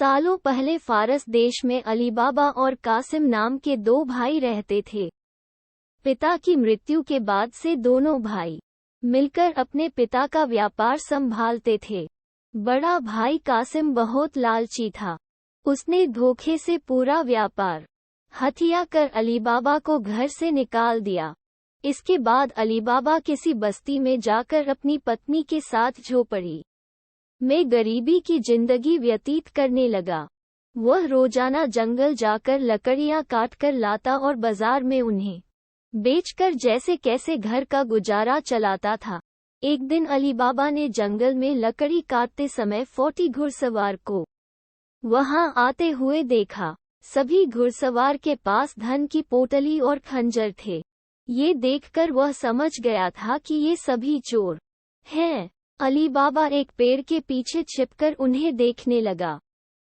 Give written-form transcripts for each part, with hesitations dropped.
सालों पहले फारस देश में अली बाबा और कासिम नाम के दो भाई रहते थे। पिता की मृत्यु के बाद से दोनों भाई मिलकर अपने पिता का व्यापार संभालते थे। बड़ा भाई कासिम बहुत लालची था। उसने धोखे से पूरा व्यापार हथिया कर अली बाबा को घर से निकाल दिया। इसके बाद अली बाबा किसी बस्ती में जाकर अपनी पत्नी के साथ झोपड़ी में गरीबी की जिंदगी व्यतीत करने लगा। वह रोजाना जंगल जाकर लकड़ियां काटकर लाता और बाजार में उन्हें बेचकर जैसे कैसे घर का गुजारा चलाता था। एक दिन अली बाबा ने जंगल में लकड़ी काटते समय 40 घुड़सवार को वहां आते हुए देखा। सभी घुड़सवार के पास धन की पोटली और खंजर थे। ये देखकर वह समझ गया था कि ये सभी चोर हैं। अली बाबा एक पेड़ के पीछे छिपकर उन्हें देखने लगा।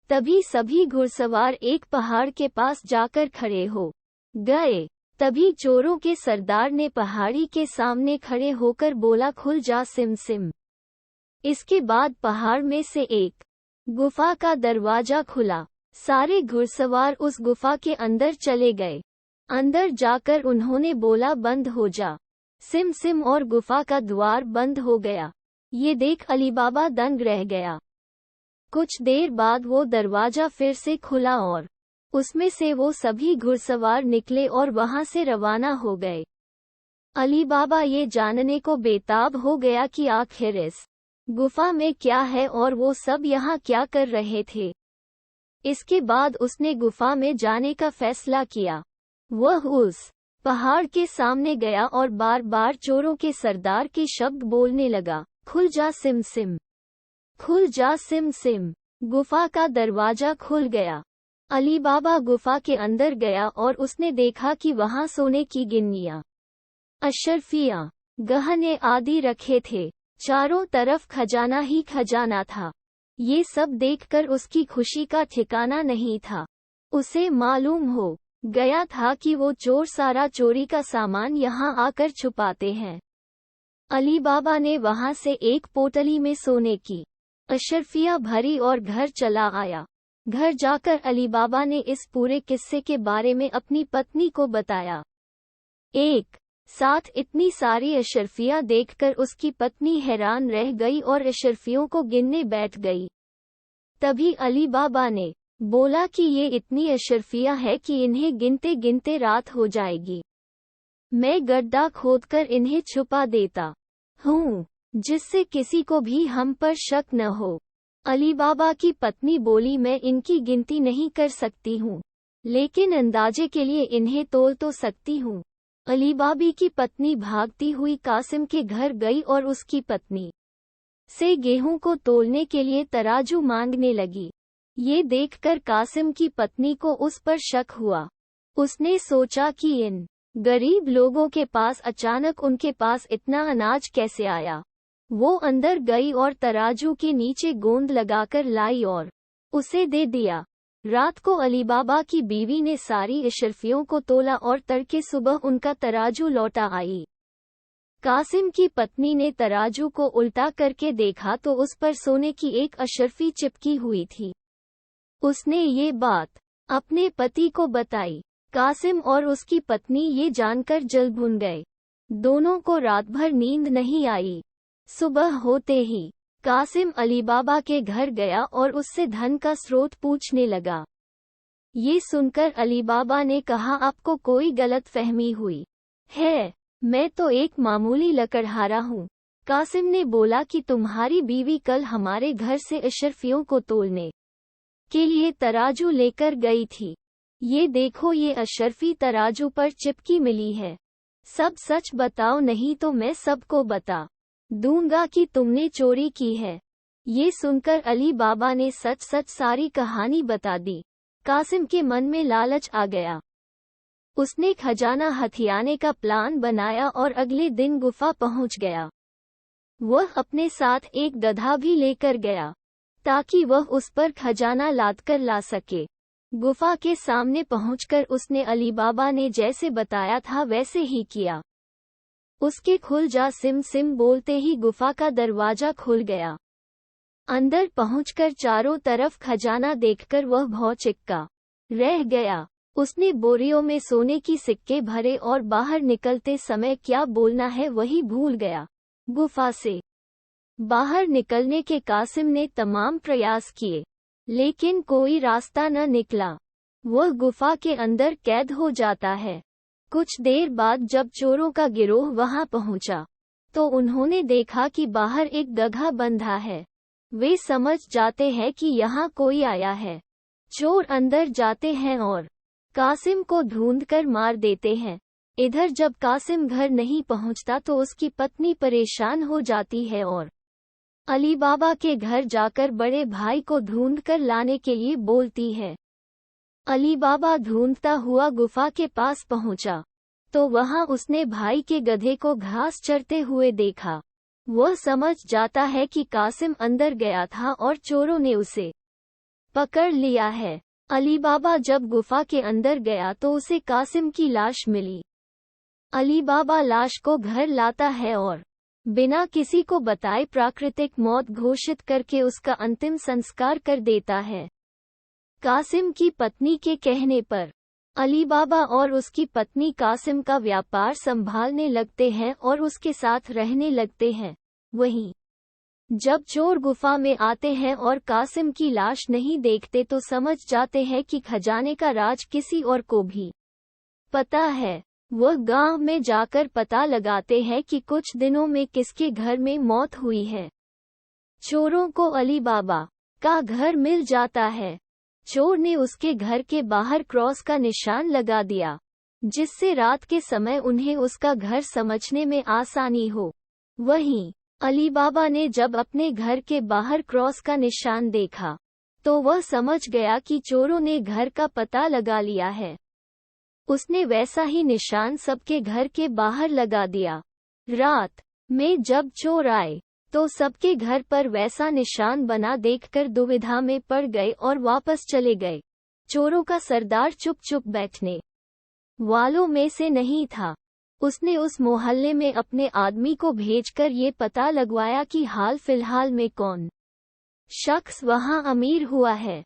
तभी सभी घुड़सवार एक पहाड़ के पास जाकर खड़े हो गए। तभी चोरों के सरदार ने पहाड़ी के सामने खड़े होकर बोला, खुल जा सिम सिम। इसके बाद पहाड़ में से एक गुफा का दरवाजा खुला। सारे घुड़सवार उस गुफा के अंदर चले गए। अंदर जाकर उन्होंने बोला, बंद हो जा सिम सिम, और गुफा का द्वार बंद हो गया। ये देख अली बाबा दंग रह गया। कुछ देर बाद वो दरवाजा फिर से खुला और उसमें से वो सभी घुड़सवार निकले और वहां से रवाना हो गए। अली बाबा ये जानने को बेताब हो गया कि आखिर इस गुफा में क्या है और वो सब यहाँ क्या कर रहे थे। इसके बाद उसने गुफा में जाने का फैसला किया। वह उस पहाड़ के सामने गया और बार बार चोरों के सरदार के शब्द बोलने लगा, खुल जा सिम सिम, खुल जा सिम सिम। गुफा का दरवाजा खुल गया। अली बाबा गुफा के अंदर गया और उसने देखा कि वहां सोने की गिन्नियां, अशरफियां, गहने आदि रखे थे। चारों तरफ खजाना ही खजाना था। ये सब देखकर उसकी खुशी का ठिकाना नहीं था। उसे मालूम हो गया था कि वो चोर सारा चोरी का सामान यहाँ आकर छुपाते हैं। अली बाबा ने वहां से एक पोटली में सोने की अशरफियां भरी और घर चला आया। घर जाकर अली बाबा ने इस पूरे किस्से के बारे में अपनी पत्नी को बताया। एक साथ इतनी सारी अशरफियां देखकर उसकी पत्नी हैरान रह गई और अशरफियों को गिनने बैठ गई। तभी अली बाबा ने बोला कि ये इतनी अशरफियां है कि इन्हें गिनते गिनते रात हो जाएगी। मैं गड्ढा खोदकर इन्हें छुपा देता हूँ, जिससे किसी को भी हम पर शक न हो। अली बाबा की पत्नी बोली, मैं इनकी गिनती नहीं कर सकती हूँ, लेकिन अंदाजे के लिए इन्हें तोल तो सकती हूँ। अली बाबी की पत्नी भागती हुई कासिम के घर गई और उसकी पत्नी से गेहूं को तोलने के लिए तराजू मांगने लगी। ये देखकर कासिम की पत्नी को उस पर शक हुआ। उसने सोचा कि इन गरीब लोगों के पास अचानक उनके पास इतना अनाज कैसे आया। वो अंदर गई और तराजू के नीचे गोंद लगाकर लाई और उसे दे दिया। रात को अली बाबा की बीवी ने सारी अशरफियों को तोला और तड़के सुबह उनका तराजू लौटा आई। कासिम की पत्नी ने तराजू को उल्टा करके देखा तो उस पर सोने की एक अशरफी चिपकी हुई थी। उसने ये बात अपने पति को बताई। कासिम और उसकी पत्नी ये जानकर जल भुन गए। दोनों को रात भर नींद नहीं आई। सुबह होते ही कासिम अली बाबा के घर गया और उससे धन का स्रोत पूछने लगा। ये सुनकर अली बाबा ने कहा, आपको कोई गलतफहमी हुई है, मैं तो एक मामूली लकड़हारा हूँ। कासिम ने बोला कि तुम्हारी बीवी कल हमारे घर से अशरफियों को तोलने के लिए तराजू लेकर गई थी। ये देखो, ये अशरफी तराजू पर चिपकी मिली है। सब सच बताओ, नहीं तो मैं सबको बता दूंगा कि तुमने चोरी की है। ये सुनकर अली बाबा ने सच सच सारी कहानी बता दी। कासिम के मन में लालच आ गया। उसने खजाना हथियाने का प्लान बनाया और अगले दिन गुफा पहुंच गया। वह अपने साथ एक गधा भी लेकर गया ताकि वह उस पर खजाना लादकर ला सके। गुफा के सामने पहुंचकर उसने अली बाबा ने जैसे बताया था वैसे ही किया। उसके खुल जा सिम सिम बोलते ही गुफा का दरवाजा खुल गया। अंदर पहुंचकर चारों तरफ खजाना देखकर वह भौंचक्का रह गया। उसने बोरियों में सोने की सिक्के भरे और बाहर निकलते समय क्या बोलना है वही भूल गया। गुफा से बाहर निकलने के कासिम ने तमाम प्रयास किए, लेकिन कोई रास्ता न निकला। वह गुफा के अंदर कैद हो जाता है। कुछ देर बाद जब चोरों का गिरोह वहां पहुंचा, तो उन्होंने देखा कि बाहर एक गधा बंधा है। वे समझ जाते हैं कि यहाँ कोई आया है। चोर अंदर जाते हैं और कासिम को ढूंढकर मार देते हैं। इधर जब कासिम घर नहीं पहुंचता तो उसकी पत्नी परेशान हो जाती है और अली बाबा के घर जाकर बड़े भाई को ढूंढकर लाने के लिए बोलती है। अली बाबा ढूंढता हुआ गुफा के पास पहुंचा, तो वहां उसने भाई के गधे को घास चरते हुए देखा। वह समझ जाता है कि कासिम अंदर गया था और चोरों ने उसे पकड़ लिया है। अली बाबा जब गुफा के अंदर गया तो उसे कासिम की लाश मिली। अली बाबा लाश को घर लाता है और बिना किसी को बताए प्राकृतिक मौत घोषित करके उसका अंतिम संस्कार कर देता है। कासिम की पत्नी के कहने पर अली बाबा और उसकी पत्नी कासिम का व्यापार संभालने लगते हैं और उसके साथ रहने लगते हैं। वहीं जब चोर गुफा में आते हैं और कासिम की लाश नहीं देखते तो समझ जाते हैं कि खजाने का राज किसी और को भी पता है। वह गांव में जाकर पता लगाते हैं कि कुछ दिनों में किसके घर में मौत हुई है। चोरों को अली बाबा का घर मिल जाता है। चोर ने उसके घर के बाहर क्रॉस का निशान लगा दिया, जिससे रात के समय उन्हें उसका घर समझने में आसानी हो। वहीं अली बाबा ने जब अपने घर के बाहर क्रॉस का निशान देखा, तो वह समझ गया कि चोरों ने घर का पता लगा लिया है। उसने वैसा ही निशान सबके घर के बाहर लगा दिया। रात में जब चोर आए, तो सबके घर पर वैसा निशान बना देखकर दुविधा में पड़ गए और वापस चले गए। चोरों का सरदार चुप चुप बैठने वालों में से नहीं था। उसने उस मोहल्ले में अपने आदमी को भेजकर ये पता लगवाया कि हाल फिलहाल में कौन शख्स वहां अमीर हुआ है।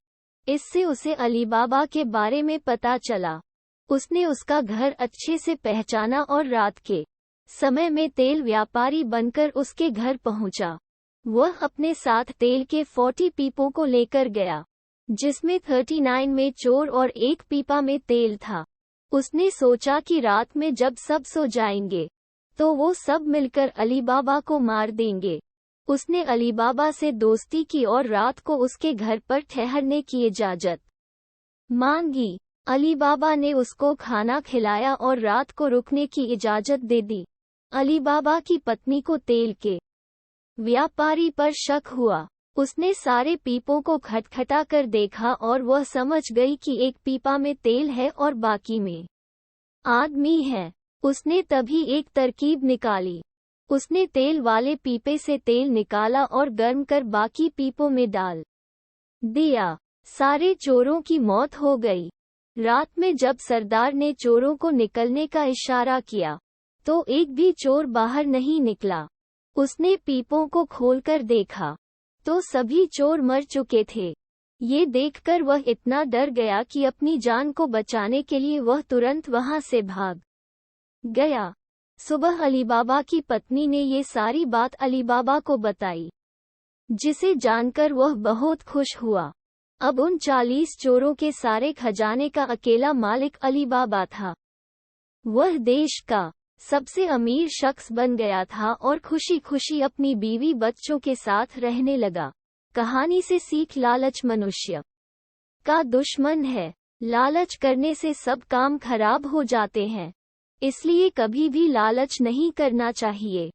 इससे उसे अली बाबा के बारे में पता चला। उसने उसका घर अच्छे से पहचाना और रात के समय में तेल व्यापारी बनकर उसके घर पहुंचा। वह अपने साथ तेल के 40 पीपों को लेकर गया, जिसमें 39 में चोर और एक पीपा में तेल था। उसने सोचा कि रात में जब सब सो जाएंगे, तो वो सब मिलकर अली बाबा को मार देंगे। उसने अली बाबा से दोस्ती की और रात को उसके घर पर ठहरने की इजाजत मांगी। अली बाबा ने उसको खाना खिलाया और रात को रुकने की इजाजत दे दी। अली बाबा की पत्नी को तेल के व्यापारी पर शक हुआ। उसने सारे पीपों को खटखटा कर देखा और वह समझ गई कि एक पीपा में तेल है और बाकी में आदमी है। उसने तभी एक तरकीब निकाली। उसने तेल वाले पीपे से तेल निकाला और गर्म कर बाकी पीपों में डाल दिया। सारे चोरों की मौत हो गई। रात में जब सरदार ने चोरों को निकलने का इशारा किया, तो एक भी चोर बाहर नहीं निकला। उसने पीपों को खोलकर देखा, तो सभी चोर मर चुके थे। ये देखकर वह इतना डर गया कि अपनी जान को बचाने के लिए वह तुरंत वहां से भाग गया। सुबह अली बाबा की पत्नी ने ये सारी बात अली बाबा को बताई, जिसे जानकर वह बहुत खुश हुआ। अब उन 40 चोरों के सारे खजाने का अकेला मालिक अली बाबा था। वह देश का सबसे अमीर शख्स बन गया था और खुशी खुशी अपनी बीवी बच्चों के साथ रहने लगा। कहानी से सीख: लालच मनुष्य का दुश्मन है। लालच करने से सब काम खराब हो जाते हैं। इसलिए कभी भी लालच नहीं करना चाहिए।